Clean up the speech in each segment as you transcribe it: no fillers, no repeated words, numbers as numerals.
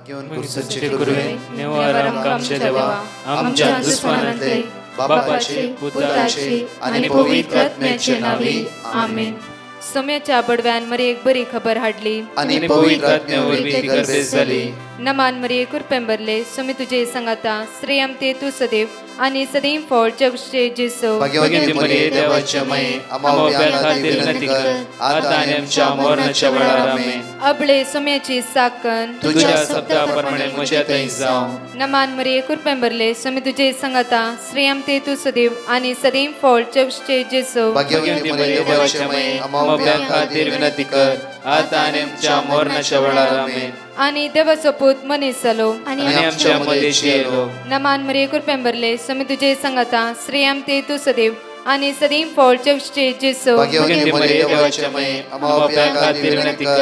सच्चे गुरुवे नेवारम आमचे देवा आमच्या दुश्मनांतले बापाचे पुत्राचे आणि पवित्र आत्म्याचे नावे आमेन. सोम्याच्या बडव्यान मरी एक बरी खबर हाडली आणि पवित्र आत्म्यावर ती गर्दी झाली. नमान मरी कुरपेंबरले सोमी तुझे संगाता श्रेयम ते तू सदैव आणि सदैव फळ जगचे जेसो. भाग्यवती मरिये देवाच्या माये आम्हा खातीर विनंती कर आता आणि आमच्या मरणाच्या वेळार आमेन. अबळे सोम्याची साकन तुझ्या शब्दाप्रमाणे म्हज्या थंय जावं. नमान मरी कुरपेंबरले सोमी तुझे संगाता श्रेयम ते तू सदैव आणि सदैव फळ जगचे जेसो. भाग्यवती मरिये देवाच्या माये आम्हा खातीर विनंती कर आता आणि आमच्या मरणाच्या वेळार आमेन. आणि देवाचो पूत मनीस जालो आणि आमच्या मध्येशी येलो. नमान मरी कुरपेंबरले सोमी तुझे संगाता श्रेयम ते तू सदैव आणि सदैव फळ जगचे जेसो. भाग्यवती मरिये देवाच्या माये आम्हा खातीर विनंती कर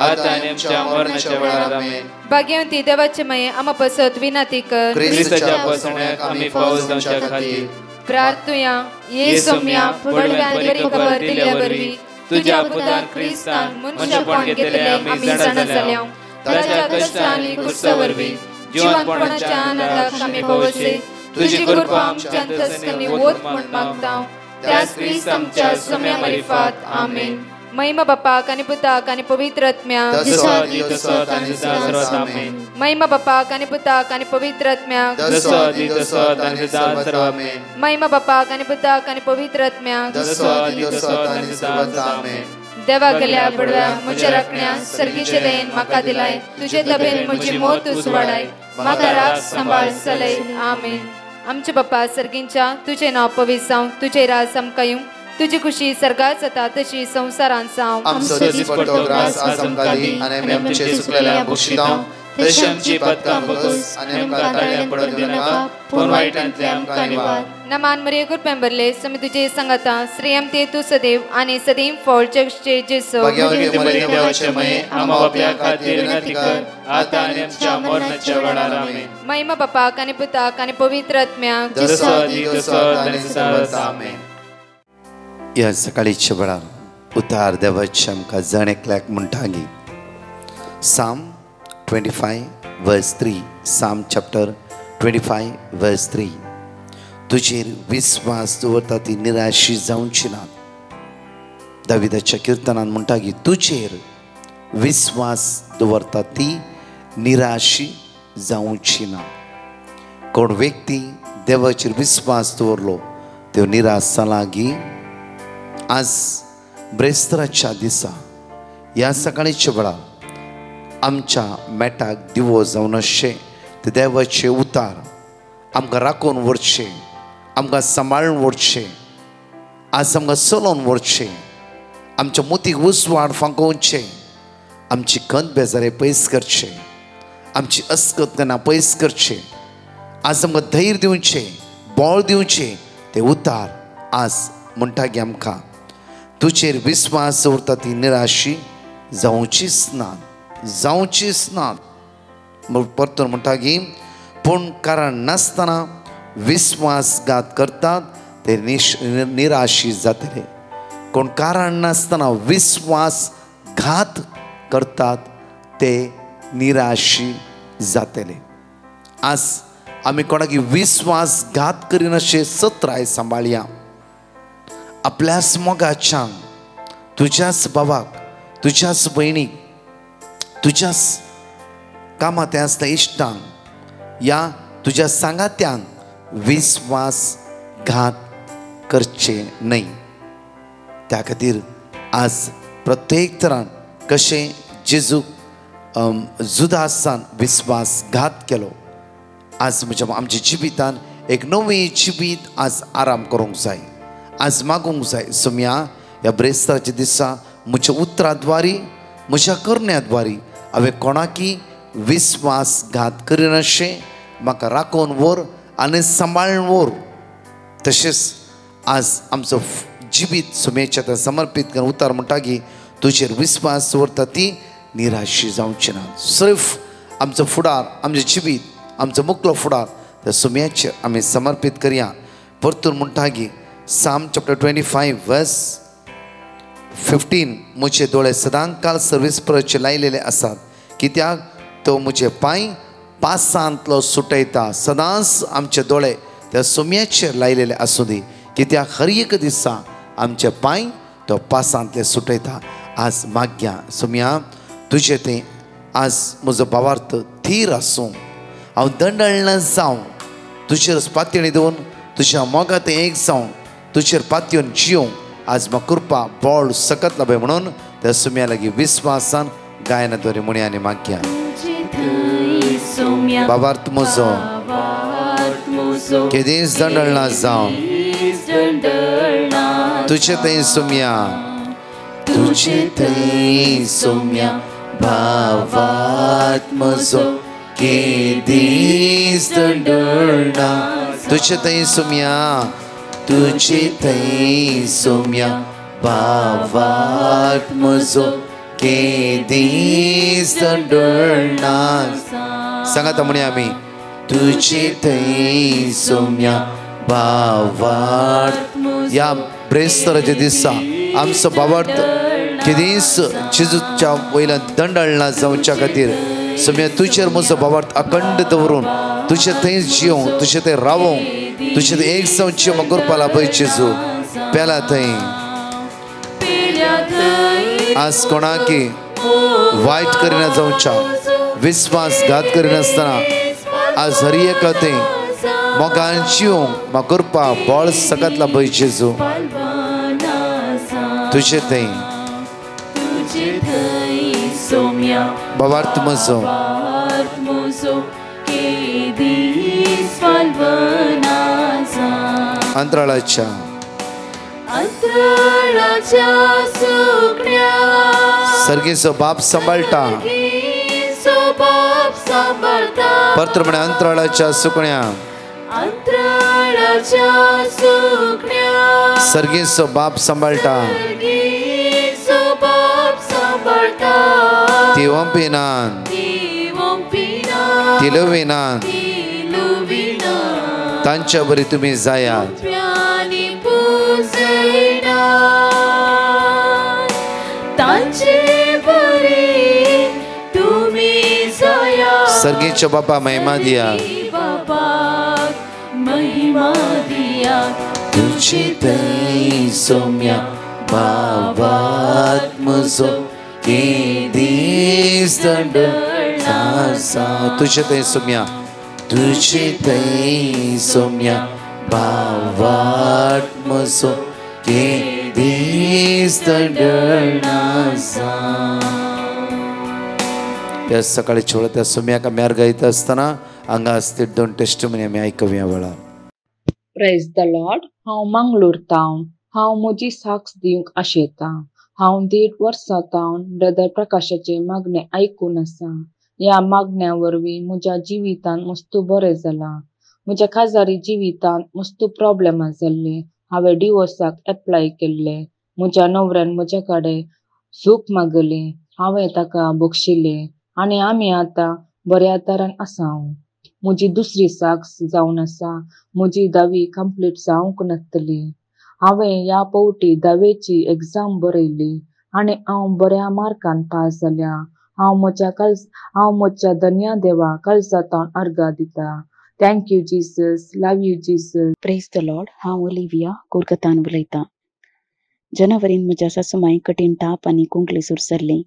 आता आणि आमच्या मरणाच्या वेळार आमेन. भाग्यवती देवाचे माये आम्हा पसत विनंती कर ख्रिस्ताच्या पसण्याक आम्ही पावस जावच्या खातीर प्रार्थुया. ये सोम्या बडव्यान बरी खबर दिल्या वरवी तुझ्या पुतान ख्रिस्तान मनशापण घेतले आम्ही जाणा जाल्या. ताच्या कष्टांनी कुर्सावरवी जीवनपणाच्या आनंदाक आम्ही पवसे तुझी कृपा आमच्या अंतस्करणी वोत म्हण मागता. त्याच ख्रिस्त आमच्या सोम्या मार्फत आमेन. महिमा बापाक आणि पुताक आणि पवित्र आत्म्याक महिमा बापाक आणि पुताक आणि पवित्र आत्म्याक महिमा बापाक आणि पुताक आणि पवित्र आत्म्याक. देवा गेल्या बडव्या म्हज्या राखण्या सर्गीचे देन म्हाका दिलाय तुझे तबेन म्हजी मोत उसवाडाय म्हाका राख सांबाळ चलय आमेन. आमचे बाप्पा सर्गींच्या तुझे नाव पवित्र जावं तुझे राज आमकां येवं तुझी खुशी सर्गात जाता तशी संसारांत जावं. आमचो दिसपट्टो ग्रास आज आमकां दी आनी आमी आमचे सुकलेल्या बक्षितांव तशी आमची पदकां बगस आनी आमकां ताळ्यां पडत दिनाका पूण वायटांतले आमकां निवार. नमान मरी कुरपेंबरले सोमी तुझे संगाता श्रेयम ते तू सदैव आणि सदैव फळ जगचे जेसो. भाग्यवती मरिये देवाचे माये आम्हा बाप्या खातीर विनंती कर आता आनी आमच्या मरणाच्या वेळार आमेन. महिमा बापाक आणि पुताक आणि पवित्र आत्म्याक जसो आदी तसो आनी सदांच आमेन. या सकाळीच्या वेळार उतार देवाचे आमकां जण एकल्याक म्हणटागी साम 25 verse 3 साम चॅप्टर 25 verse 3. तुजेर विस्वास दवरता ती निराशी जावची ना. दाविदाच्या किर्तनान म्हणटागी तुजेर विस्वास दवरता ती निराशी जावची ना. कोण व्यक्ती देवाचेर विस्वास दवरलो तो निराश जालागी. आज ब्रेस्तराच्या दिसा ह्या सकाळीच्या वेळार आमच्या मेटाक दिवो जावन अशें ते देवाचे उतार आमकां राखून व्हरचे आमकां सांबाळून व्हरचे आज आमकां चलोवन व्हरचे आमच्या मोतीक उसवाड फांकोवचे आमची खंत बेजारे पयस करचे आमची अस्कतगना पयस करचे आज आमकां धैर्य दिवचे बळ दिवचे ते उतार आज म्हणटा की आमकां तुजेर विस्वास दवरता ती निराशी जावचीच नात. परतून म्हणटा की पूण कारण नासतना विस्वासघात करतात ते निराशी जातले. कोण कारण नासतना विस्वासघात करतात ते निराशी जातले. आज आमी कोणाकी विस्वासघात करीन अशें सत्राय सांबाळया. आपल्याच मोगाच्यान तुज्याच भावाक तुज्याच भयणीक तुज्याच कामांत आसता इश्टांक या तुज्या सांगात्यांक विस्वासघात करचे न्हय. त्या खातीर आज प्रत्येक तरान कशें जेजूक जुदासान विस्वासघात केलो आज आमच्या जिवितान एक नवी जिवीत आज आराम करूंक जाय. आज मागूंक जाय सोम्या ह्या ब्रेस्ताराच्या दिसा म्हज्या उतराद्वारी म्हज्या करण्याद्वारी हांवें कोणाकी विस्वासघात करीन अशें म्हाका राखून व्हर आनी सांबाळून व्हर. तशेंच आज आमचो जिवीत सोम्याच्या समर्पीत करून उतार म्हणटा की तुजेर विस्वास दवरता ती निराशी जावची ना. सिर्फ आमचो फुडार आमचें जिवीत आमचो मुखलो फुडार त्या सोम्याचेर आमी समर्पीत करया. परतून म्हणटा की साम चॅप्टर 25 verse 15 म्हजे दोळे सदांकाल सर्वीस परचे लायलेले आसात कित्याक तो मुझे पांय पासांतलो सुटयता. सदांच आमचे दोळे त्या सुम्याचेर लायलेले आसूं दी, कित्याक हर एक दिसा आमचे पांय तो पासांतले सुटयता. आज माग्या सुम्या तुझे ते आज म्हजो भावार्थ थीर आसूं, हांव दंडळना जावं, तुजेर पातयणी दिवन तुज्या मोगात एक जावं, तुजेर पातयेवन जियों आज म्हाका कृपा बोळ सकत लाभय म्हणून त्या सुम्या लागीं विस्वासान गायनाद्वारे म्हणी आनी माग्या. भावार्थ म्हजो केदींच दंडळना जावं, तुझे थंय सुम्या, तुझे थंय सुम्या भावार्थ म्हजो केदींच दंडळना. तुझे थंय सुम्या, तुझे थंय सुम्या भावार्थ म्हजो केदींच दंडळना. सांगात म्हणे आमी तुझे थंय सुम्या भावार्थ. या ब्रेस्तराच्या दिसा आमचो भावार्थ केदींच जेजूच्या वयल्यान दंडळना जावच्या खातीर सुम्या तुजेर म्हजो भावार्थ अखंड दवरून तुजे थंय जियों, तुजे थंय रावों, तुजे थंय एक जावन जियों म्हाका करपा लाभय जेजू. पेला थंय आज कोणाकी वायट करिना जावच्या, विस्वासघात करिनासतना आज हर एका थंय मोगान जियों म्हाका करपा बोळ सकत लाभय जेजू. तुजे थंय भावार्थ म्हजो अंतराळाच्या सर्गीचो बाप सांबाळटा. परत म्हणे अंतराळाच्या सुकण्या सर्गीचो बाप सांबाळटा. ती वंपिनान ती लुविनान तांच्या बरी तुम्ही जायात. सर्गीच्या बापा महिमा दिया. तुझे थंय सुम्या भावार्थ म्हजो केदींच दंडळना. तुझे थंय सुम्या, तुझे थंय सुम्या भावार्थ म्हजो केदींच दंडळना. त्या सकाळी छोड त्या सुम्याका म्यार गायत असताना हांगा असते 2 टेस्टमनी आमी आयकूया वेळा. Praise the Lord. हांव मंगळूरतावन हांव म्हजी साक्ष दिवंक आशेता. हांव 1.5 वर्सांतावन ब्रदर प्रकाशाचे मागणे आयकून आसा. ह्या मागण्या वरवीं म्हज्या जिवितान मस्तू बरें जालां. म्हज्या काजारी जिवितान मस्तू प्रॉब्लेमां जाल्ले. हांवें डिवोर्साक एप्लाय केल्ले. म्हज्या न्हवऱ्यान म्हजे कडेन सूख मागलें. हांवें ताका बक्षिलें आनी आमी आतां बऱ्या तरान आसा. म्हजी दुसरी साक्ष जावन आसा. म्हजी 10वी कंप्लीट जावंक नासतली. हांवें ह्या पावटी 10वेची एग्जाम बरयली आनी हांव बऱ्या मार्कान पास जाल्या. हांव म्हज्या धन्या देवा काळजांतल्यान अर्घा दिता. Thank you Jesus. Love you Jesus. Praise the Lord. हांव ओलिविया कोलकातान उलयतां. जनवरीन म्हज्या सासूमांय कठीण ताप आनी कुंकलीसूर सरली.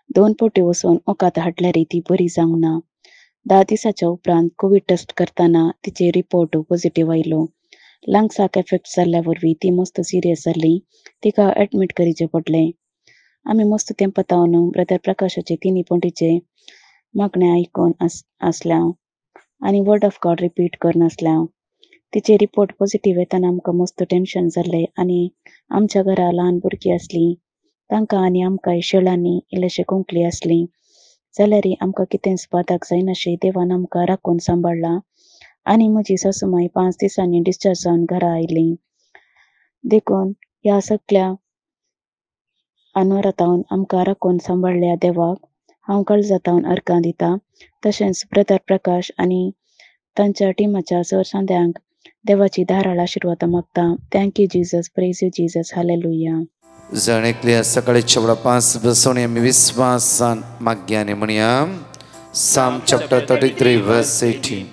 2 फावटी वचून ओकात हाडल्यारय ती बरी जावंक ना. 10 दिसाच्या उपरांत कोविड टेस्ट करतना तिचे रिपोर्ट पॉझिटिव्ह आयलो. लंग्साक एफेक्ट जाल्ल्या वरवीं ती मस्त सिरियस जाली. तिका एडमीट करीचे पडलें. आमी मस्त तेंपातावन ब्रदर प्रकाशाचे 3 पॉयंटीचे मागणे आयकून आसल्या आनी वर्ड ऑफ गॉड रिपीट करनासल्या. तिचे रिपोर्ट पॉझिटिव्ह येताना आमकां मस्त टेन्शन जाल्लें आनी आमच्या घरा ल्हान भुरगीं आसलीं. तांकां आनी आमकांय शेळांनी इल्लेशें कुंकली आसली जाल्यार आमकां कितेंच बादाक जायनाशें देवान आमकां राखून सांबाळ्ळां आनी म्हजी सासूमांय 5 दिसांनी डिस्चार्ज जावन घरा आयली. देखून ह्या सगळ्या अनवरातावन आमकां राखून सांबाळल्या देवाक हांव काळजांतल्यान अर्घां दिता. तशेंच ब्रदर प्रकाश आनी तांच्या टिमाच्या सरसांद्यांक देवाची धाराळ आशिर्वाद मागता. Thank you Jesus. Praise you Jesus. Hallelujah. जण एकल्या सकाळी 5 बसोनी आमी विस्वासान माग्या आनी म्हणया. Psalm chapter 33 verse 18.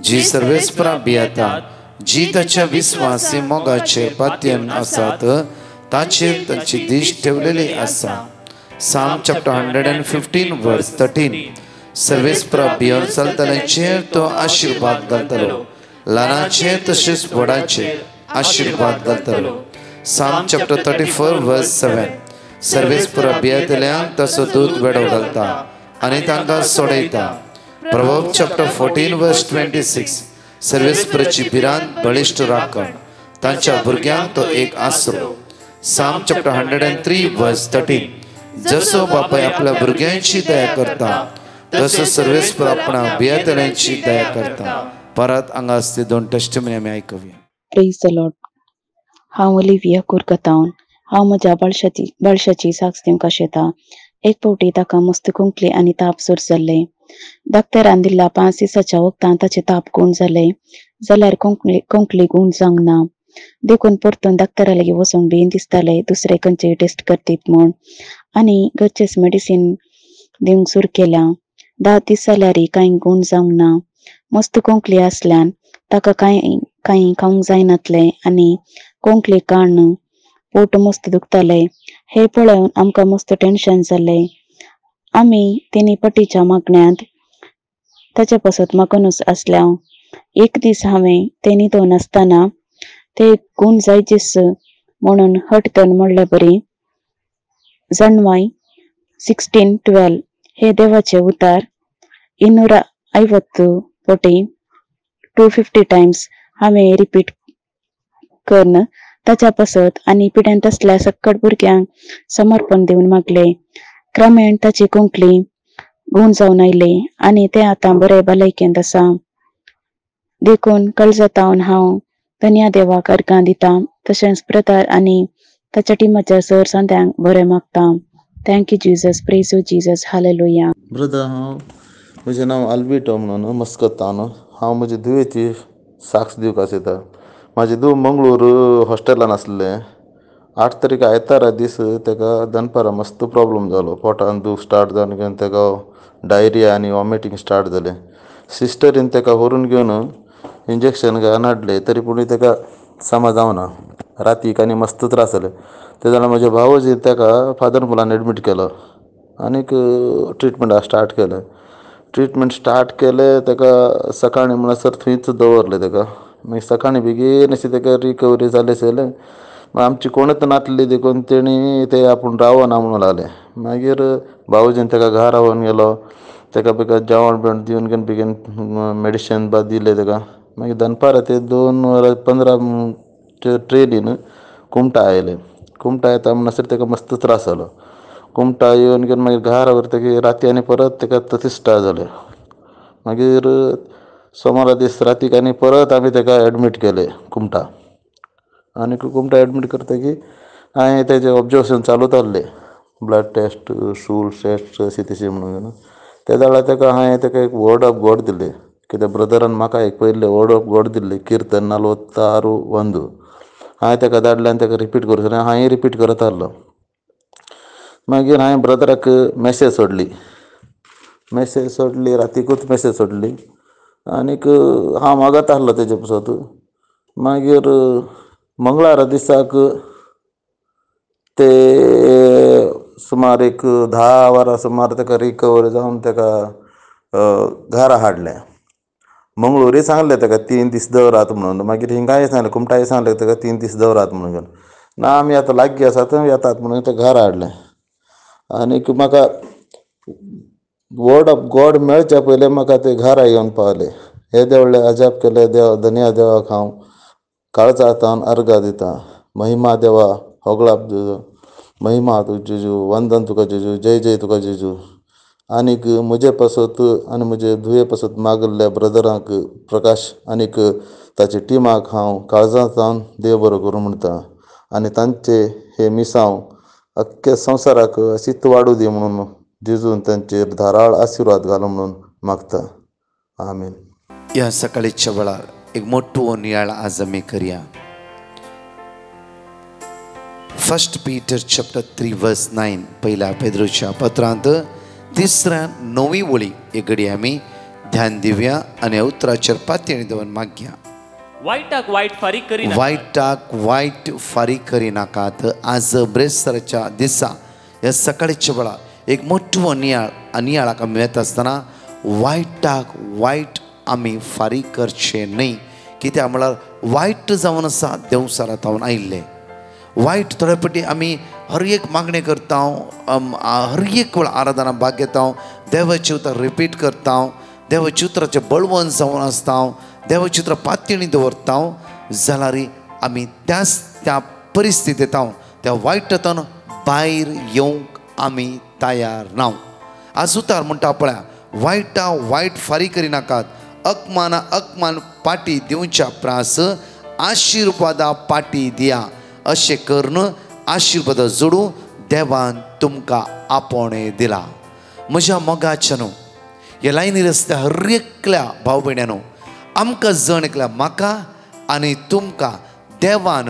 जी सर्वेस्परा भियेतात, जी ताच्या विश्वासी मोगाचे पातयेन आसात, ताचेर तांची दिश ठेवलेली आसा. Psalm chapter 115 verse 13. सर्वेस्परा भियोन चलतल्यांचेर तो आशीर्वाद घालतलो, ल्हानाचेर तशेंच व्हडाचेर आशीर्वाद घालतलो. Psalm chapter 34 verse 7. सर्वेस्परा भियेतल्यांक ताचो दूत वेडो घालता आनी तांकां सोडयता. Proverbs chapter 14 verse 26. सर्वेस्पराची भिरांत बळिश्ट राखण, तांच्या भुरग्यांक तो एक आसरो. Psalm chapter 103 verse 13. जसो बापाय आपल्या भुरग्यांची दया करता, तसो सर्वेस्पर आपणा भियेतल्यांची दया करता. परत हांगा असते 2 टेस्टिमनी आमी आयकुया. Praise the Lord. हांव ओलिविया कोरकतावन हांव म्हज्या बाळशाची साक्ष दिवंक आशेता. एक फावटी ताका मस्त कुंकली आनी ताप सुरू जाल्ले. डाक्टरान दिल्ल्या 5 दिसाच्या वखदांत ताचे ताप गूण जाले, जाल्यार कुंकली गूण जावंक ना. देखून परतून डाक्टरा लागीं वचून बेगीन दिसताले दुसरे खंयचेय टेस्ट करतीत म्हूण, आनी घरचेच मेडिसीन दिवंक सुरू केल्या. 10 दीस जाल्यारय कांय गूण जावंक ना. मस्त कुंकली आसल्यान ताका कांय खावंक जायनातले आनी कोंकली काडून पोट मस्त दुखताले. हे पळोवन आमकां मस्त टेन्शन जाले. आमी तेनी पटीच्या मागण्यांत ताचे पासत मागूनच आसल्या. एक दीस हांवें तेनी तो नासतना ते गूण जायचेच म्हणून हटकन म्हणलें बरी. जाणवाय 16:12 हे देवाचे उतार 250 फावटी 250 टायम्स हांवें रिपीट करून ताच्या पासत आनी पिड्यान तसल्या सक्कट भुरग्यांक समर्पण दिवन मागले. क्रमेण ताची कुंकली गूण जावन आयली आनी ते आतां बरे भलायकेंत आसा. देखून काळजांतावन हांव धन्या देवाक अर्गां दिता. तशेंच ब्रदर आनी ताच्या टिमाच्या सर सांद्यांक बरें मागता. Thank you Jesus. Praise you Jesus. Hallelujah. Brother म्हजें नांव आल्बिटो म्हणून मस्कतान. हांव म्हजे धुवेची साक्ष दिवंक आसयता. म्हाजे धूव मंगळूर हॉस्टेलान आसले. 8 तारीख आयतारा दीस ताका दनपारां मस्त प्रॉब्लम जालो. पोटान दूख स्टार्ट जावन घेवन ताका डायरिया आनी वॉमिटींग स्टार्ट जालें. सिस्टरीन ताका व्हरून घेवन इंजेक्शन घेवन हाडलें, तरी पूण ताका सामा जावना. रातीक आनी मस्त त्रास जाले. ते जाल्यार म्हज्या भावोजी ताका फादर मुलान एडमीट केलो आनीक ट्रिटमेंट स्टार्ट केलें. ट्रिटमेंट स्टार्ट केलें. ताका सकाळीं म्हणसर थंयच दवरलें ताका. मागीर सकाळीं बेगीन अशी ताका रिकवरी जालें जालें. आमची कोणूच नासली देखून तेणी ते आपूण रावना म्हणून लागले. मागीर भावजीन ताका घरा व्हरून गेलो. ताका बेगीन जेवण बिवण दिवन घेवन बेगीन मेडिसीन बा दिलें ताका. मागीर दनपारां ते 2:15 ट्रेनीन कुमटा आयले. कुमटा येता म्हणसर ताका मस्त त्रास जालो. कुमटा येवन घेवन मागीर घरा व्हरतकीर राती आनी परत ताका तशें स्टार्ट जालें. मागीर सोमारा दीस रातीक आनी परत आमी ताका एडमीट केलें कुमटा. आनी कुमटा एडमीट करतकीर हांवें तेजें ऑब्जर्वेशन चालूच आसलें. ब्लड टेस्ट, शूल टेस्ट अशी तशी म्हणून. ते जाल्यार ताका हांवें ताका एक वर्ड ऑफ गॉड दिलें. कित्याक ब्रदरान म्हाका एक पयलें वर्ड ऑफ गॉड दिल्ली, कीर्तन 46:1. हांवें ताका धाडलें आनी ताका रिपीट करूं. हांवें रिपीट करत आसलो. मागीर हांवें ब्रदराक मॅसेज सोडली. रातीकूच मॅसेज सोडली आनीक हांव मागत आसलो तेजे पासत. मागीर मंगळारा दिसाक ते सुमार एक 10 वरां सुमार ताका रिकवर जावन ताका घरा हाडलें. मंगळूरय सांगलें ताका 3 दीस दवरात म्हणून. मागीर हिंगाय सांगलें, कुमटाय सांगलें ताका 3 दीस दवरात म्हणून. ना आमी आतां लागीं आसा थंय येतात म्हणून ताका घरा हाडलें. आनीक म्हाका वर्ड ऑफ गॉड मेळच्या पयलें म्हाका ते घरा येवन पावले. हे देवळें अजाप केले देव. धन्या देवाक हांव काळजांतावन अर्गां दिता. महिमा देवा, होगळाप तुजो, महिमा तुका जेजू, वंदन तुका जेजू, जय जय तुका जेजू. आनीक म्हजे पासत आनी म्हजे धुवे पासत मागल्ल्या ब्रदरांक प्रकाश आनीक ताचे टिमाक हांव काळजांतावन देव बरो करूं म्हणटा. आनी तांचे हे मिसांव अख्ख्या संवसाराक अशीच वाडूं दी म्हणून जेजून तांचेर धाराळ आशिर्वाद घालो म्हणून मागता. आमीन. ह्या सकाळीच्या वेळार एक मोठो नियाळ आज आमी करया. 1 Peter chapter 3 verse 9. पहिल्या पेद्रूच्या पत्रांत तिसऱ्या 9वी ओळी एक घडी आम्ही ध्यान दिवया आणि उतराचेर पातयेणी दवरून मागया. वायटाक वायट फारीक करिनाकात. वायटाक वायट फारीक करिनाकात. आज ब्रेस्तराच्या दिसा ह्या सकाळच्या वेळा एक मोठो नियाळाक आमी येता आसतना वायटाक वायट आमी फारीक करचे न्ही. कित्याक म्हळ्यार वायट जावन आसा देवसारांत हांव आयिल्ले. वायट थोडे फावटी आमी हर एक मागणी करता, हर एक वेळ आराधना भाग घेता, देवाचे उतर रिपीट करता, देवाच्या उतराचें बळवंत जावन आसता, देवाची उतरां पातयेणी दवरता, जाल्यार आमी त्या परिस्थितींत त्या वायटांतून भायर येवंक आमी तयार ना. आज उतार म्हणटा पळया, वायटा वायट फारीक करिनाकात. अकमान पाटी दिवच्या प्रास आशिर्वादा पाटी दिया. अशें करून आशिर्वाद जोडू देवान तुमकां आपणे दिला. म्हज्या मोगाच्या न्हू ह्या लायनीर आसता हर एकल्या भाव भयण्यानो, आमकां जण एकल्या म्हाका आनी तुमकां देवान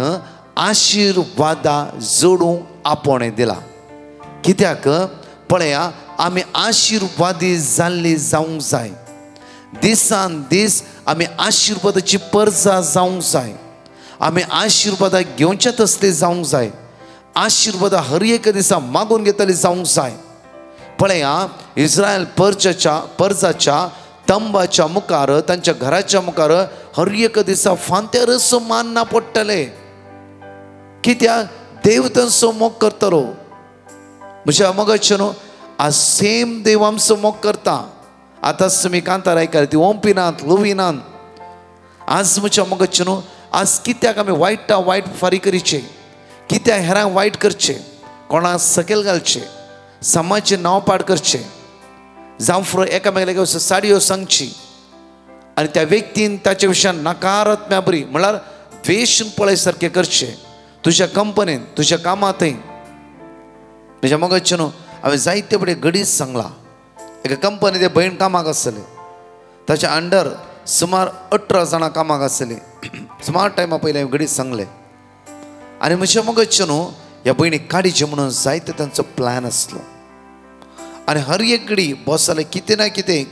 आशिर्वादा जोडूंक आपणे दिला. कित्याक पळया, आमी आशिर्वादी जाल्ली जावंक जाय. दिसान दीस आमी आशिर्वादाची परजा जावंक जाय. आमी आशिर्वादा घेवचे तसले जावंक जाय. आशिर्वादा हर एक दिसा मागून घेतली जावंक जाय. पळया, इस्रायल पर्जाच्या तंबाच्या मुखार, तांच्या घराच्या मुखार हर एक दिसा फांत्यार मानना पडटले. कित्याक देव तांचो मोग करतलो. म्हज्या मोगाचे न्हू, आज सेम देव आमचो मोग करता. आतांच तुमी कांतार आयकल्यार ती ओंपिनात लुविनात. आज म्हज्या मोगाचे न्हू, आज कित्याक आमी वायटा वायट फारीक करीचे, कित्याक हेरांक वायट करचे, कोणाक सकयल घालचे, समाजाचें नांव पाड करचें, जावं फुडें एकामेकाक साडयो सांगची आनी त्या व्यक्तीन ताचे विशयान नकारात्म्या बरी म्हळ्यार द्वेश पळय सारकें करचें. तुज्या कंपनीन, तुज्या कामांतय. म्हज्या मोगाचे न्हू, हांवें जायते बडें घडीच सांगलां. एका कंपनी ते भयण कामाक आसतले, ताच्या अंडर सुमार 18 जाणां कामाक आसतलीं. सुमार टायमा पयलीं हांवें घडीच सांगलें. आनी म्हज्या मोगाचे न्हू, ह्या भयणीक काडीचे म्हणून जायते तांचो प्लॅन आसलो. आनी हर एक घडी बॉसाले कितें ना कितें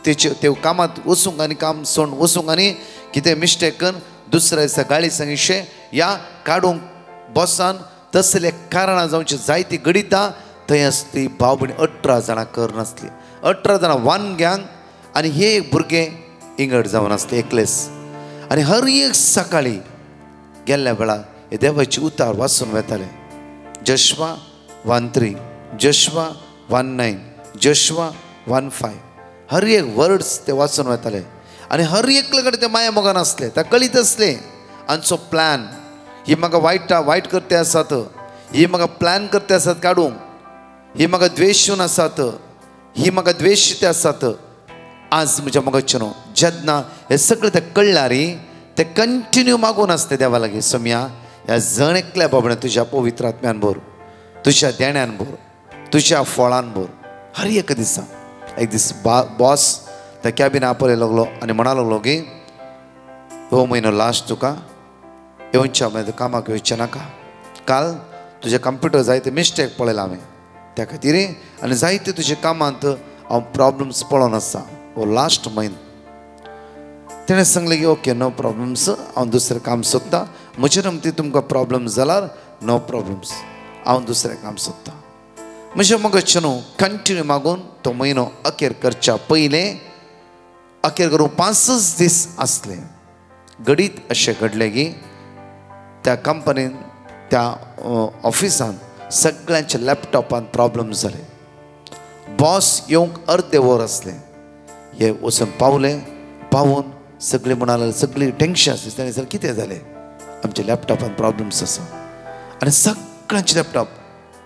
ते कामांत वचूंक आनी काम सोडून वचूंक आनी कितें मिस्टेक करून दुसऱ्या दिसा गाळी सांगिशे या काडूंक बॉसान तसले कारणां जावची जायती घडिता. थंय आसली भाव भयणी 18 जाणां करनासली. 18 जाणां वन गँग आनी हे एक भुरगें इंगड जावन आसले एकलेस. आनी हर एक सकाळी गेल्ल्या वेळार हे देवाची उतार वाचून वेताले. Joshua 1:3, Joshua 1:9, Joshua 1:5. हर एक वर्ड्स ते वाचून वेताले. आनी हर एकले कडेन ते माया मोगान आसले. ताका कळीत आसले हांचो प्लॅन. ही म्हाका वायट करते आसात, ही म्हाका प्लॅन करते आसात काडूंक, ही म्हाका द्वेशून आसात, ही म्हाका द्वेशिते आसात. आज म्हज्या मोगाचे न्हू, जेन्ना हे सगळें ते कळल्यार ते कंटिन्यू मागून आसते देवा लागीं. सोम्या, ह्या जण एकल्या बाबड्या तुज्या पवित्र आत्म्यान भर, तुज्या देण्यान भर, तुज्या फळान भर. हर एक दिसा एक दीस बॉस त्या कॅबिना पळय लागलो आनी म्हणा लागलो की हो म्हयनो लास्ट तुका येवच्या मागीर कामाक येवचें नाका. काल तुजे कंप्युटर जायते मिस्टेक पळयला हांवें त्या खातीर आनी जायते तुजे कामांत हांव प्रॉब्लम्स पळोवन आसा. हो लास्ट म्हयनो तेणें सांगलें की ओके नो प्रॉब्लम्स, हांव दुसरें काम सोदतां. म्हजे नमती तुमकां प्रॉब्लम्स जाल्यार नो प्रॉब्लम्स, हांव दुसरें काम सोदतां. म्हज्या मोगाचे न्हू, कंटिन्यू मागून तो म्हयनो अखेर करच्या पयलें अखेर करूं 5 दीस आसले. घडीत अशें घडलें की त्या कंपनीन त्या ऑफिसान सगळ्यांच्या लॅपटॉपान प्रॉब्लम जाले. बॉस येवंक अर्दे वर आसले. हे वचून पावून सगळीं म्हणाले, सगळीं टेन्शन आसली. ताणें सांगलें कितें जालें, आमच्या लॅपटॉपान प्रॉब्लम्स आसा. आनी सगळ्यांचे लॅपटॉप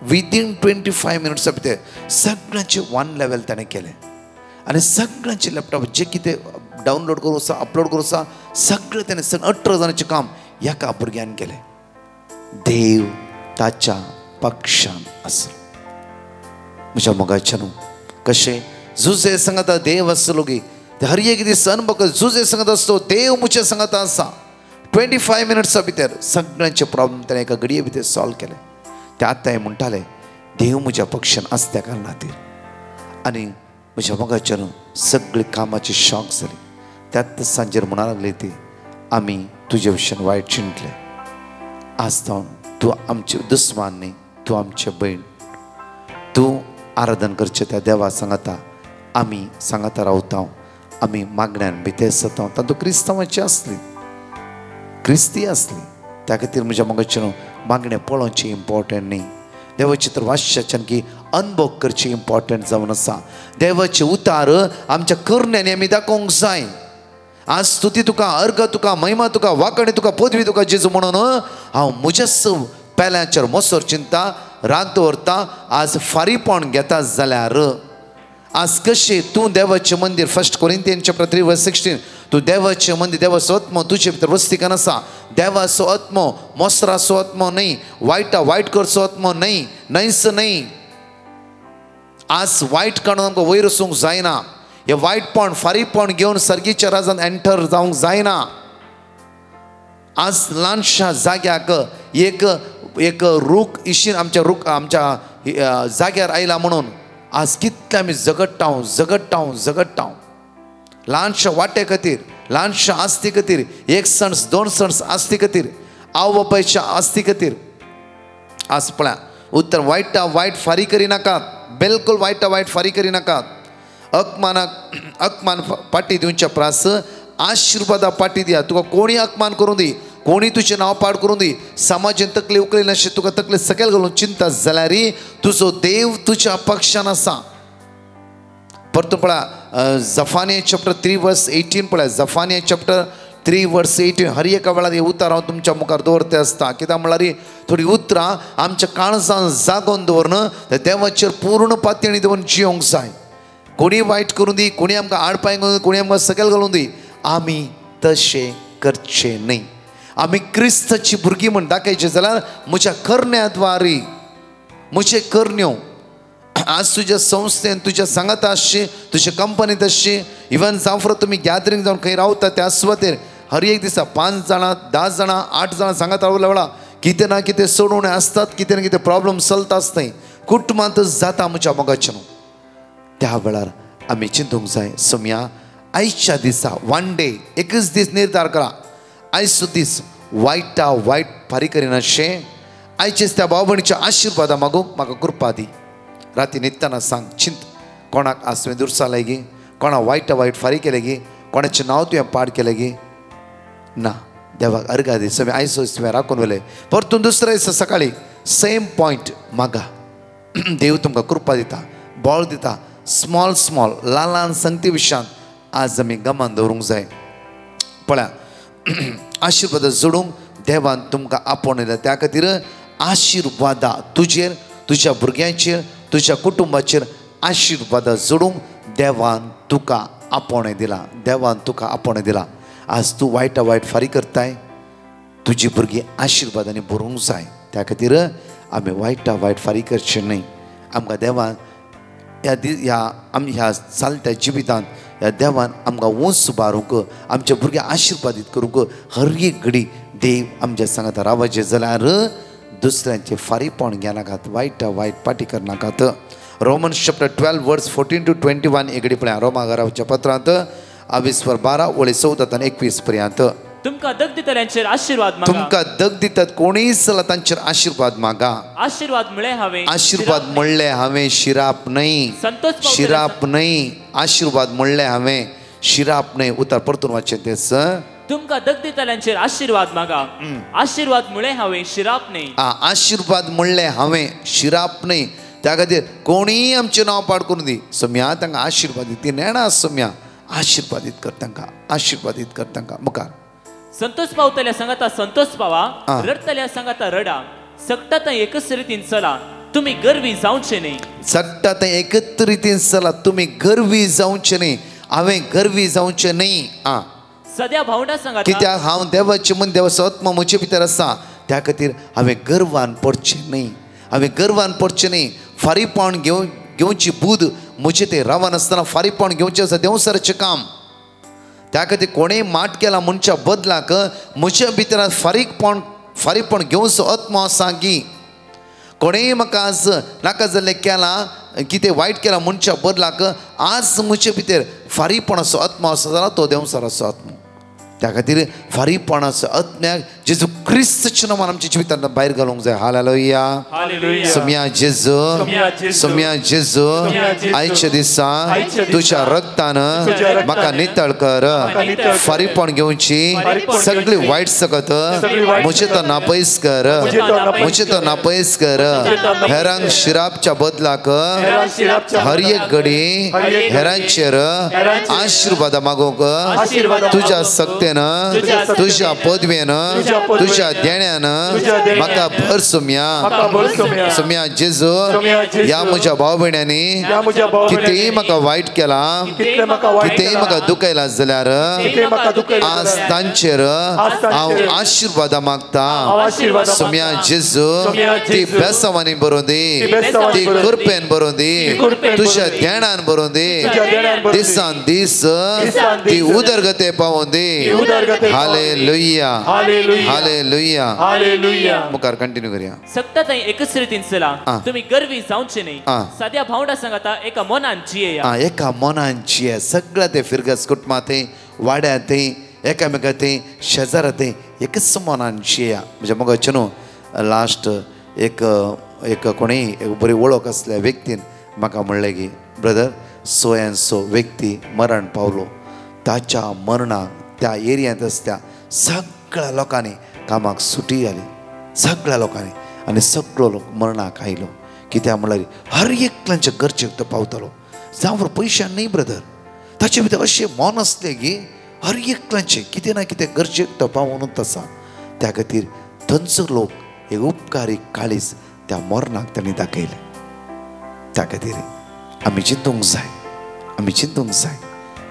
विदीन 25 मिनट्सा भितर सगळ्यांचे 1 लेवल ताणें केलें. आनी सगळ्यांचे लॅपटॉप जे कितें डावनलोड करूं आसा, अपलोड करूं आसा, सगळें ताणें 18 जाणांचें काम एका भुरग्यान केलें. देव ताच्या पक्षान आसा. म्हज्या मोगाचे न्हू, कशें झुजे सांगता देव आसलो गी. हर एक दीस अनुभव झुजे सांगत आसतो देव म्हज्या सांगत आसा. 25 मिनट्सा भितर सगळ्यांचे प्रॉब्लेम ताणें एका घडये भितर सॉल्व केले. ते आतां हे म्हणटाले देव म्हज्या पक्षान आसत्या कारणान खातीर. आनी म्हज्या मोगाच्यान सगळी कामाची शॉक जाली. त्याच सांजेर म्हणा लागली ती आमी तुज्या विशयान वायट चिंतले. आज जावन तूं आमचे दुस्मान न्ही, तूं आमचे भयण. तूं आराधन करचें त्या देवा सांगाता आमी सांगाता रावता. आमी मागण्यान भितर सता. तातूं क्रिस्तांवाची आसली, क्रिस्ती आसली. त्या खातीर म्हज्या मोगाच्यान मागणें पळोवचें इम्पॉर्टंट न्ही. देवाचे तर वाश्याच्यान की अनुभव करचें इम्पॉर्टंट जावन आसा. देवाचे उतार आमच्या करण्यांनी आमी दाखोवंक जाय. आज स्तुती तुका, अर्घ तुका, महिमा तुका, वाकणी तुका, पदवी तुका जेजू म्हणून हांव म्हज्याच पेल्याचेर मोसोर चिंता, राग दवरता. आज फारीपण घेता जाल्यार आज कशें तूं देवाचें मंदिर 1 Corinthians chapter 3:16 तूं देवाचें मंदिर, देवाचो आत्मो तुजे भितर वस्तिकान आसा. देवाचो आत्मो मोसराचो आत्मो न्ही, वायट करचो आत्मो न्ही, न्हयच न्ही. आज वायट काडून आमकां वयर वचूंक जायना. हे वायटपण फारीपण घेवन सर्गीच्या राजान एंटर जावंक जायना. आज ल्हानशा जाग्याक एक रूख इशीन आमच्या जाग्यार आयला म्हणून आज कितले आमी झगडटाव ल्हानशा वाटे खातीर, ल्हानशा आस्ती खातीर, 1 सण 2 सण आस्ती खातीर, आवय बापायच्या आस्ती खातीर. आज पळया उत्तर वायट फारी करी नाकात. बिलकुल वायट फारी करी नाकात. अकमान पाटी दिवच्या प्रास आशिर्वादा पाटी दिया. तुका कोणी अपमान करूं दी, कोणी तुजें नांव पाड करूं दी, समाजान तकली उकली नाशे तुका तकली सकयल घालून चिंता जाल्यार तुजो देव तुज्या पक्षान आसा. परतून पळया जफानिया चॅप्टर 3:18 पळया. जफानिया चॅप्टर 3:18 हर एका वेळार हे उतार हांव तुमच्या मुखार दवरते आसता. कित्याक म्हळ्यार थोडी उतरां आमच्या काळजान जागोवन दवरन त्या देवाचेर पूर्ण पातळी दवरून जियोंक जाय. कोणी वायट करूं दी, कोणी आमकां आडपांय करूं दी, कोणी आमकां सकयल घालूं दी, आमी तशें करचें न्ही. आमी क्रिस्ताची भुरगीं म्हण दाखयचें जाल्यार म्हज्या करण्याद्वारे म्हजे करण्यो आज तुज्या संस्थेन, तुज्या सांगात आसची, तुज्या कंपनीत आसची, इवन जावं तुमी गॅदरींग जावन खंय रावता त्या सुवातेर हर एक दिसा 5 जाणां 10 जाणां 8 जाणां सांगात रावल्या वेळा कितें ना कितें सोडवणे आसतात, कितें ना कितें प्रॉब्लेम चलता आसताय. कुटुंबांत जाता म्हज्या मोगाच्यान. त्या वेळार आमी चिंतूंक जाय सोम्या आयच्या दिसा वन डे एकच दीस निर्धार करा. आयचो दीस वायट फारी करिनाशें. आयचेच त्या भाव भयणीच्या आशिर्वादा मागूंक म्हाका कृपा दी. राती न्हिदतना सांग चिंत कोणाक आसवे दुरसा गे, कोणा वायट फारी केले गे, कोणाचें नांव तुवें पाड केलें गे ना. देवाक अर्घा दी. सगळें आयचो तुवें राखून व्हेलें. परतून दुसऱ्या दिसा सकाळी सेम पॉयंट मागा. देव तुमकां कृपा दिता, बळ दिता. स्मॉल ल्हान संगती विशयान आज आमी गमान दवरूंक जाय. पळया आशिर्वाद जोडूंक देवान तुमकां आपोवण. त्या खातीर आशिर्वादा तुजेर, तुज्या भुरग्यांचेर, तुज्या कुटुंबाचेर आशिर्वाद जोडूंक देवान तुका आपोवणें दिला. देवान तुका आपोवणें दिला. आज तूं वायट फारी करताय, तुजी भुरगीं आशिर्वादांनी भरूंक जाय. त्या खातीर आमी वायट फारी करचें न्ही. आमकां देवान ह्या चालत्या जिवितांत ह्या देवान आमकां उंच उबारूंक, आमचे भुरगे आशिर्वादीत करूंक हर एक घडी देव आमच्या सांगात रावचे जाल्यार दुसऱ्यांचे फारीपण घेनाकात, वायट पाटी करनाकात. रोमन्स चॅप्टर 12:14-21 एक घडी पळया. रोमाकाराच्या पत्रांत 22:12-14-21 पर्यंत. तुमकां दग दितल्यांचेर आशीर्वाद मागा. तुमकां दग दितात कोणीय जाल्यार तांचेर आशीर्वाद मागा. आशीर्वाद म्हळें हांवें, आशीर्वाद म्हणलें हांवें, शिराप न्हय. शिराप न्हय, आशीर्वाद म्हणलें हांवें, शिराप न्हय. उतर परतून वाचचें तेच. तुमकां दग दितल्यांचेर आशीर्वाद मागा. आशीर्वाद म्हळें हांवें, शिराप न्हय. आशीर्वाद म्हणलें हांवें, शिराप न्हय. त्या खातीर कोणीय आमचें नांव पाड करून दी. सोम्या तांकां आशीर्वादीत ती नेणा. सोम्या आशीर्वादीत कर तांकां, आशीर्वादीत कर तांकां. मुखार संतोष पावतल्या सांगाता संतोष पावा, रडतल्या सांगाता रडा. सकता थंय एकच रितीन चला, तुमी गर्वी जावचे न्ही. सकता थंय एकच रितीन चला, तुमी गर्वी जावचे न्ही. हांवें गर्वी जावचें न्ही. सद्या भावंडा सांगाता, कित्याक हांव देवाचें मन, देवाचो आत्मा म्हजे भितर आसा. त्या खातीर हांवें गर्वान पडचें न्ही. हांवें गर्वान पडचें न्ही. फारीपण घेवची बूद म्हजे ते रावन आसतना फारीपण घेवचें आसा देवसराचें काम. त्या खातीर कोणेय माट केला मनच्या बदलाक म्हज्या भितर फारीकपण घेवचो आत्मो आसा की कोणेय म्हाका आज नाका जाल्लें केलां कितें वायट केलां मनशा बदलाक आज म्हजे भितर फारीपणाचो आत्मा आसा जाल्यार तो देंवसाराचो आत्मा. त्या खातीर फारीपणाचो आत्म्याक जेजू क्रिस्ताच्या नांवान आमच्या जिवितांत भायर घालूंक जाय. हालेलुया. सोम्या जेजू आयच्या दिसा तुज्या रक्तान म्हाका नितळ कर. फारीपण घेवची सगळी वायट सकत म्हजे तो नापयस कर. हेरांक शिरापच्या बदलाक हर एक घडी हेरांचेर आशिर्वाद मागोवंक तुज्या सक्तेन तुझ्या पदवेन तुझ्या देण्यान म्हाका भर सोम्या जेजू ह्या म्हज्या भाव भयण्यांनी कितेंय म्हाका वायट केला कितेंय म्हाका दुखयला जाल्यार आज तांचेर हांव आशिर्वाद मागता. सोम्या जेजू ती बेसावांनी बरोवन दी, ती कृपेन बरोवन दी, तुज्या देण्यान बरोवन दी, दिसान दीस ती उदरगते पावोवन दी. हालेलुया. मुखार कंटिन्यू करूया. सकता एकच रितीन चला. तुम्ही गर्वी जावचे नाही. साध्या भावंडा सांगाता एका मनान जियेया. एका मनान जिये. सगळ्या ते फिरगस कुटुंबात ते वाड्यात ते एकामेका ते शेजारात ते एकच मनान जियेया. म्हणजे मग न्हू लास्ट एक कोणी एक बरी वळख असल्या व्यक्तीन म्हाका म्हणलें की ब्रदर सो एंड सो व्यक्ती मरण पावलो. ताच्या मरणाक त्या एरियांत असत्या सगळ्या लोकांनी कामाक सुटी जाली. सगळ्या लोकांनी आनी सगळो लोक मरणाक आयलो. कित्याक म्हणल्यार हर एकल्याच्या गरजेक तो पावतलो. जावं पयशां न्ही ब्रदर, ताचे भितर अशें मन आसलें की हर एकल्याचें कितें ना कितें गरजेक तो पावूनच आसा. त्या खातीर थंयचो लोक एक उपकारी काळीज त्या मरणाक तांणी दाखयलें. त्या खातीर आमी चिंतूंक जाय,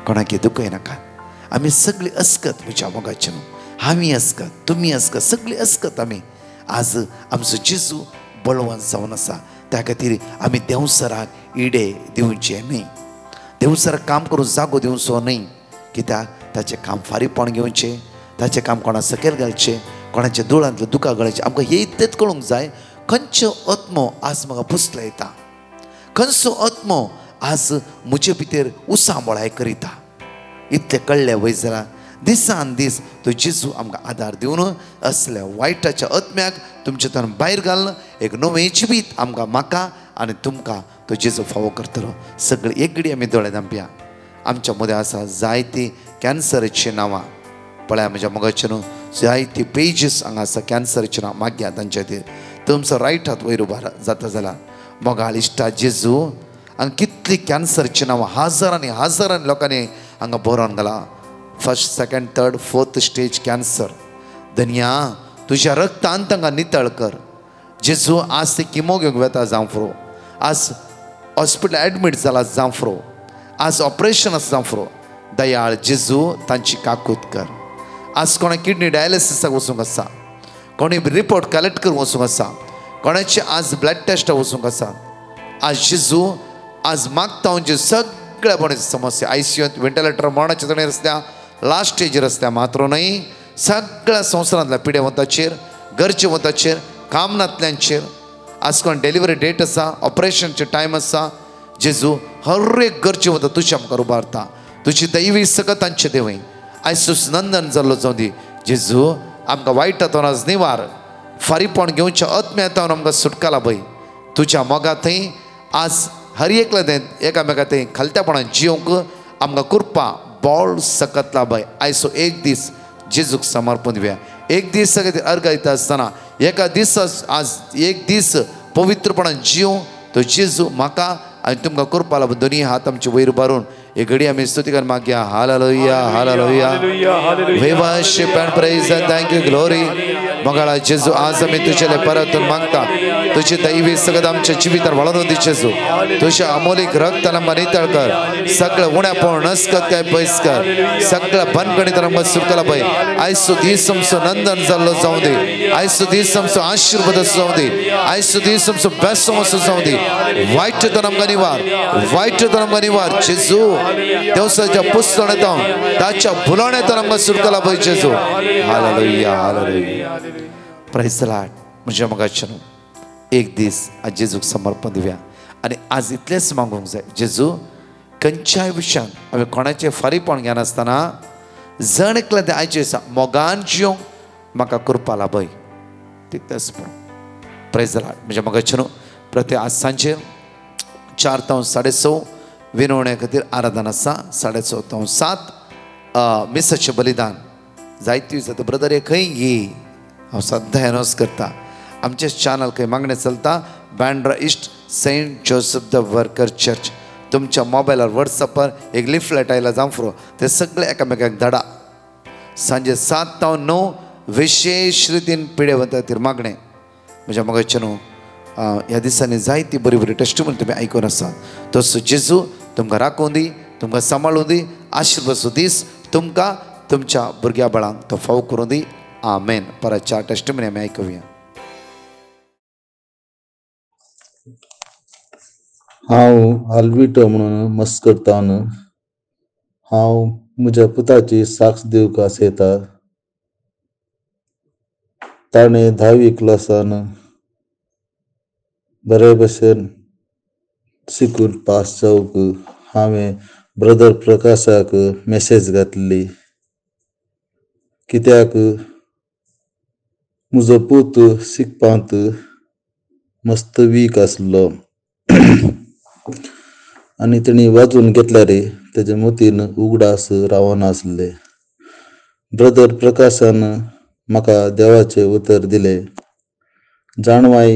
कोणाकी दुखय नाका. आमी सगळीं अस्कत म्हज्या मोगाचे न्हू. आमी अस्कत, तुमी अस्कत, सगळीं अस्कत. आमी आज आमचो जेजू बळवान जावन आसा. त्या खातीर आमी देंवसराक इडे दिवचे न्ही, देंवसराक काम करून जागो दिवचो न्ही. कित्याक ताचें काम फारीपण घेवचें, ताचें काम कोणा सकयल घालचें, कोणाच्या दोळांतलें दुकां गळचें. आमकां हे तेच कळूंक जाय खंयचो आत्मो आज म्हाका पुसला येता, खंयचो आत्मो आज म्हजे भितर उसांबळाय करिता. इतलें कळ्ळें वय जाल्यार दिसान दीस तो जेजू आमकां आदार दिवन असल्या वायटाच्या आत्म्याक तुमचे तन भायर घालन एक नवें जिवीत आमकां म्हाका आनी तुमकां तो जेजू फावो करतलो. सगळीं एक घडी आमी दोळे धांपया. आमच्या मदें आसा जायतीं कॅन्सराचीं नांवां. पळया म्हज्या मोगाचें न्हू जायतीं पेजीस हांगा आसा कॅन्सराचीं नांवां. मागया तांच्या खातीर तुमचो रायट हात वयर उबा जाता जाल्यार मोगाळ इश्टा जेजू हांगा कितलीं कॅन्सराचीं नांवां हजारांनी लोकांनी हांगा बरोवन घाला. First, second, third, fourth stage cancer. धन्या तुज्या रक्तान तांकां नितळ कर. जेजू आज ते किमो घेवंक वेता जावं फ्रो, आज हॉस्पिटल एडमीट जाला जावं फ्रो, आज ऑपरेशन आसा जावं फ्रो. दयाळ जेजू तांची काकूत कर. आज कोणा किडनी डायलिसिसाक वचूंक आसा, कोणी रिपोर्ट कलेक्ट करूंक वचूंक आसा, कोणाची आज ब्लड टेस्ट वचूंक आसा. आज जेजू आज मागता म्हणजे सगळ्या बरें समस्या आयसीयूंत वेंटिलेटर मरणाच्या जणेर आसल्या, लास्ट स्टेजीर आसल्या, मात्र न्हय सगळ्या संवसारांतल्या पिडेवंताचेर, गरजेवंताचेर, कामनांतल्यांचेर. आज कोण डिलिव्हरी डेट आसा, ऑपरेशनचे टायम आसा. जेजू हर एक गरजेवंत तुज्या आमकां उबारता. तुजी दैवी सकत तांचे देवय आयज सुनंदन जाल्लो जावं दी. जेजू आमकां वायटांतून आज निवार, फारीपण घेवच्या आत्म्यांतावन आमकां सुटका लाभय. तुज्या मोगा थंय आज हर एकल्या थंय एकामेका थंय खालत्यापणान जियोंक आमकां कृपा बॉल सकत लाभय. आयचो एक दीस जेजूक समर्पण दिवया. एक दीस सगळे अर्घ दिता आसतना एका दिसा आज एक दीस पवित्रपणान जियो तो जेजू म्हाका आनी तुमकां करपा लागून दोनी हात आमचे वयर बारून एक घडी आमी स्तुती मागया. Hallelujah, hallelujah. We worship and praise and thank you, glory. मोगाळा जेजू आज आमी तुजेले परतून मागता. तुजी दैवी सगळं आमच्या जिवितार वळोवन दी जेजू. तुज्या अमोलीक रक्तान आमकां नितळ कर. सगळं उण्यापण नस्कत काय पयस कर. सगळं बनगणित आमकां सुटला पळय. आयचो दीस आमचो नंदन जाल्लो जावं दी. आयचो दीस आमचो आशिर्वाद जावं दी. आयचो दीस आमचो बेसो असो जावं दी. वायटतून आमकां निवार, वायटतून आमकां निवार जेजू. देवसाच्या पुस्तकांत ताच्या भुलावण्यातून आमकां सुटला पळय जेजू. Hallelujah, hallelujah. Praise the Lord. म्हज्या मोगाचें एक दीस आज जेजूक समर्पण दिवया. आनी आज इतलेंच मागूंक जाय, जेजू खंयच्याय विशयान हांवें कोणाचें फारीपण घेनासतना जण एकलें तें आयचे दिसा मोगान जियोंक म्हाका करपा लाभय. तितलेंच प्रेज द लॉर्ड. म्हणजे मोगाचें न्हू, प्रत्येक आज सांजे 4 ते 6:30 विनवणे खातीर आराधना आसा. 6:30 ते 7 मिसाचें बलिदान. जायती जाता ब्रदर हे खंय घे, हांव सद्दां एनोस करता. आमचेच चॅनल खंय मागणें चलता, Bandra east Saint Joseph the worker church. तुमच्या मोबायलार वॉट्सॅपार एक लिफलेट आयला जांफ्रो, ते सगळे एकामेकाक धाडा. सांजे 7 ते 9 विशेष रितीन पिडेवंत खातीर मागणें. म्हज्या मोगाचें न्हू, ह्या दिसांनी जायती बरी बरी टेस्टिमोनी तुमी आयकून आसात. तसो जेजू तुमकां राखूं दी, तुमकां सांबाळूं दी, आशिर्वाद दीस तुमकां तुमच्या भुरग्या बाळांक तो फाव करूं दी. आमेन. परत 4 टेस्टिमोनी आमी आयकुया. हांव आल्विटो म्हणून मस्करतान हांव म्हज्या पुताची साक्ष दिवंक आसयता. ताणें 10वी क्लासान बरे भशेन शिकून पास जावंक हांवें ब्रदर प्रकाशाक मेसेज घातली. कित्याक म्हजो पूत शिकपांत मस्त वीक आसलो आनी तेणी वाजून घेतल्यार तेज्या मतीन उगडास रावनासलें. ब्रदर प्रकाशान म्हाका देवाचें उतर दिलें. जाणवाय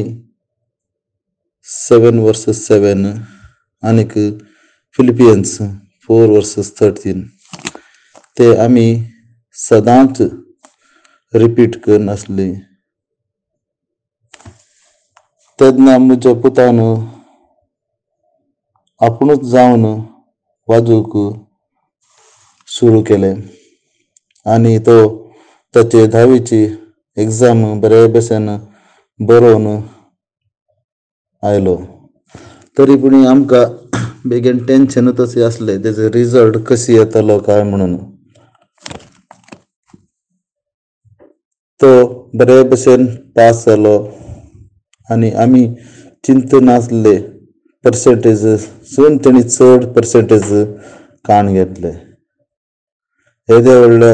7:7 आनीक फिलिपियन्स 4:13 ते आमी सदांच रिपीट करन आसली. तेन्ना म्हज्या पुतान आपुणूच जावन वाजूंक सुरू केलें आनी तो ताचे 10वीची एग्जाम बरे भशेन बरोवन आयलो. तरी पूण आमकां बेगीन टेन्शनूच अशें आसलें तेजो रिजल्ट कशी येतलो काय म्हणून. तो बरे भशेन पास जालो आनी आमी चिंत नासले पर्सेंटेज सून तेणी चड पर्सेंटेज काण घेतले. येदे व्हडले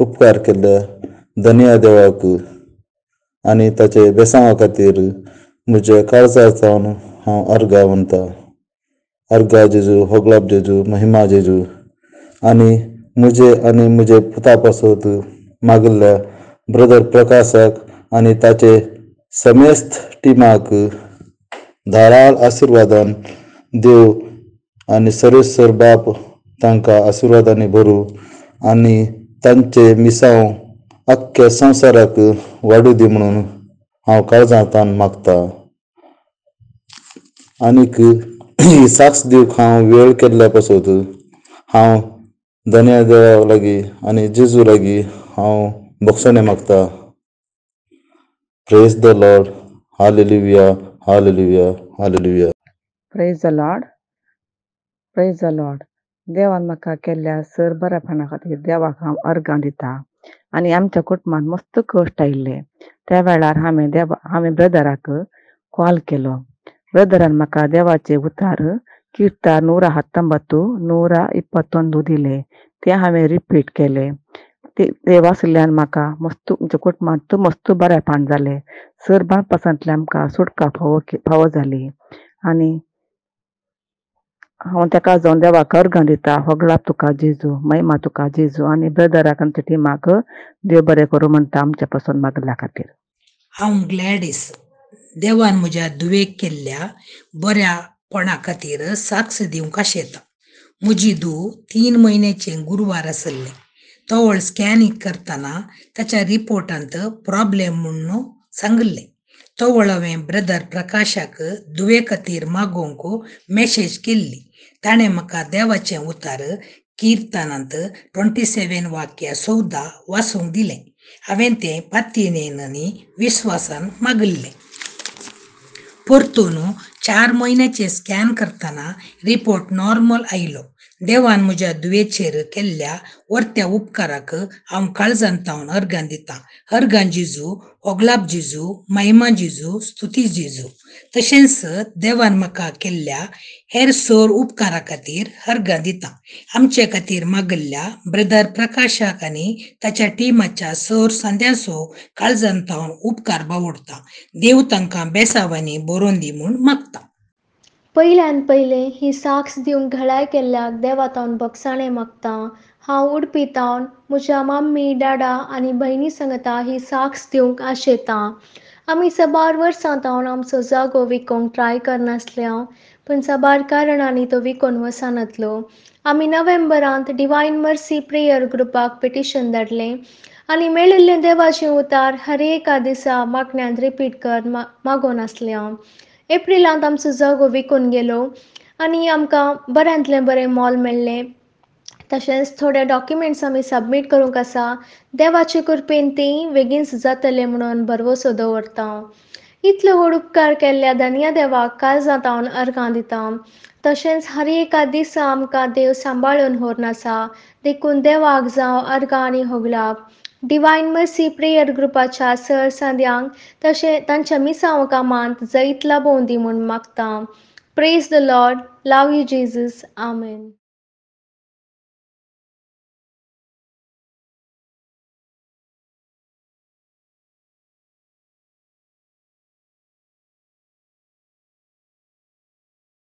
उपकार केले धन्य देवाक आनी ताचे बेसांवा खातीर म्हज्या काळजार जावन हांव अर्गा म्हणटा. अर्गा जेजू, होगलाप जेजू, महिमा जेजू आनी म्हजे पुता पासत मागिल्ल्या ब्रदर प्रकाशाक आनी ताचे समेस्त टिमाक धाराळ आशिर्वादान देव आनी सर्वेश्वर बाप तांकां आशिर्वादांनी भरूं आनी तांचे मिसांव आख्ख्या संवसाराक वाडूं दी म्हणून हांव काळजांतान मागता. आनीक ही साक्ष दिवंक हांव वेळ केल्ल्या पासत हांव धन्य देवा लागीं आनी जेजू लागीं हांव बक्षणे मागता. Praise the Lord. Hallelujah, hallelujah, hallelujah. Praise the Lord. Praise the Lord. देवान म्हाका केल्ल्या सर बऱ्यापणा खातीर देवाक हांव अर्गां दिता. आनी आमच्या कुटुंबांत मस्त कश्ट आयिल्ले त्या वेळार हांवें ब्रदराक कॉल केलो. ब्रदरान म्हाका देवाचे उतार किर्तन 119:121 दिले. ते हांवें रिपीट केले. ते वाचल्यान म्हाका मस्त तुमच्या कुटुंबांत मस्त बरेपण जालें. सर बाळपासांतल्यान आमकां सुटका फावो जाली आनी हांव ताका जावन देवाक अर्गां दिता. होगलाप तुका जेजू, महिमा तुका जेजू आनी ब्रदराक आमच्या टिमाक देव बरें करूं म्हणटा आमच्या पासून मागल्या खातीर. हांव ग्लॅडीस. देवान म्हज्या धुवेक केल्ल्या बऱ्यापणा खातीर साक्ष दिवंक आशेता. म्हजी धूव 3 म्हयन्याचें गुरुवार आसलें. तवळ स्कॅनिंग करतना ताच्या रिपोर्टांत प्रॉब्लेम म्हणून सांगलें. तवळ हांवें ब्रदर प्रकाशाक धुवे खातीर मागोवंक मेसेज केल्ली. ताणें म्हाका देवाचें उतार किर्तनांत 27:14 वाचूंक दिलें. हांवें तें पातयेन आनी विस्वासान मागल्लें. परतून 4 म्हयन्याचे स्कॅन करतना रिपोर्ट नॉर्मल आयलो. देवान म्हज्या दुयेचेर केल्ल्या वर्त्या उपकाराक हांव काळजांतावन अर्गां दितां. अर्गां जेजू, ओगलाप जेजू, महिमा जेजू, स्तुती जेजू. तशेंच देवान म्हाका केल्ल्या हेर सर उपकारा खातीर अर्गां दितां. आमचे खातीर मागल्ल्या ब्रदर प्रकाशाक आनी ताच्या टिमाच्या सर सांद्याचो काळजांतावन उपकार बावडटा. देव तांकां बेसावांनी बरोवन दी म्हूण मागता. पयल्यान पयले ही साक्ष दिवंक घडाय केल्ल्याक देवातावन बगसाणें मागतां. हांव उडपीतावन म्हज्या मम्मी डाडा आनी भयणी सांगता ही साक्ष दिवंक आशेतां. आमी साबार वर्सां तावन आमचो जागो विकोंक ट्राय करनासल्या, पूण साबार कारणांनी तो विकोन वचनातलो. आमी नोव्हेंबरांत डिवायन मर्सी प्रेयर ग्रुपाक पिटिशन धाडलें आनी मेळिल्लें देवाचें उतार हर एका दिसा मागण्यांत रिपीट कर मागोन आसल्या. एप्रिलांत आमचो जागो विकून गेलो आनी आमकां बऱ्यांतलें बरें मॉल मेळ्ळें. तशेंच थोडे डॉक्युमेंट्स आमी सबमीट करूंक आसा. देवाचे कृपेन तेंय बेगीनच जातलें म्हणून भरवोसो दवरतां. इतलो व्हड उपकार केल्ल्या धन्य देवाक काळजांतावन अर्गां दितां. तशेंच हर एका दिसा आमकां देव सांबाळून व्हरून आसा. देखून देवाक जावं अर्गां आनी होगलाप. डिवायन मर्सी प्रेयर ग्रुपाच्या सर सांद्यांक तशें तांच्या मिसांव कामांत जैत लाबोवन दी म्हूण मागतां. Praise the Lord. Love you Jesus. Amen.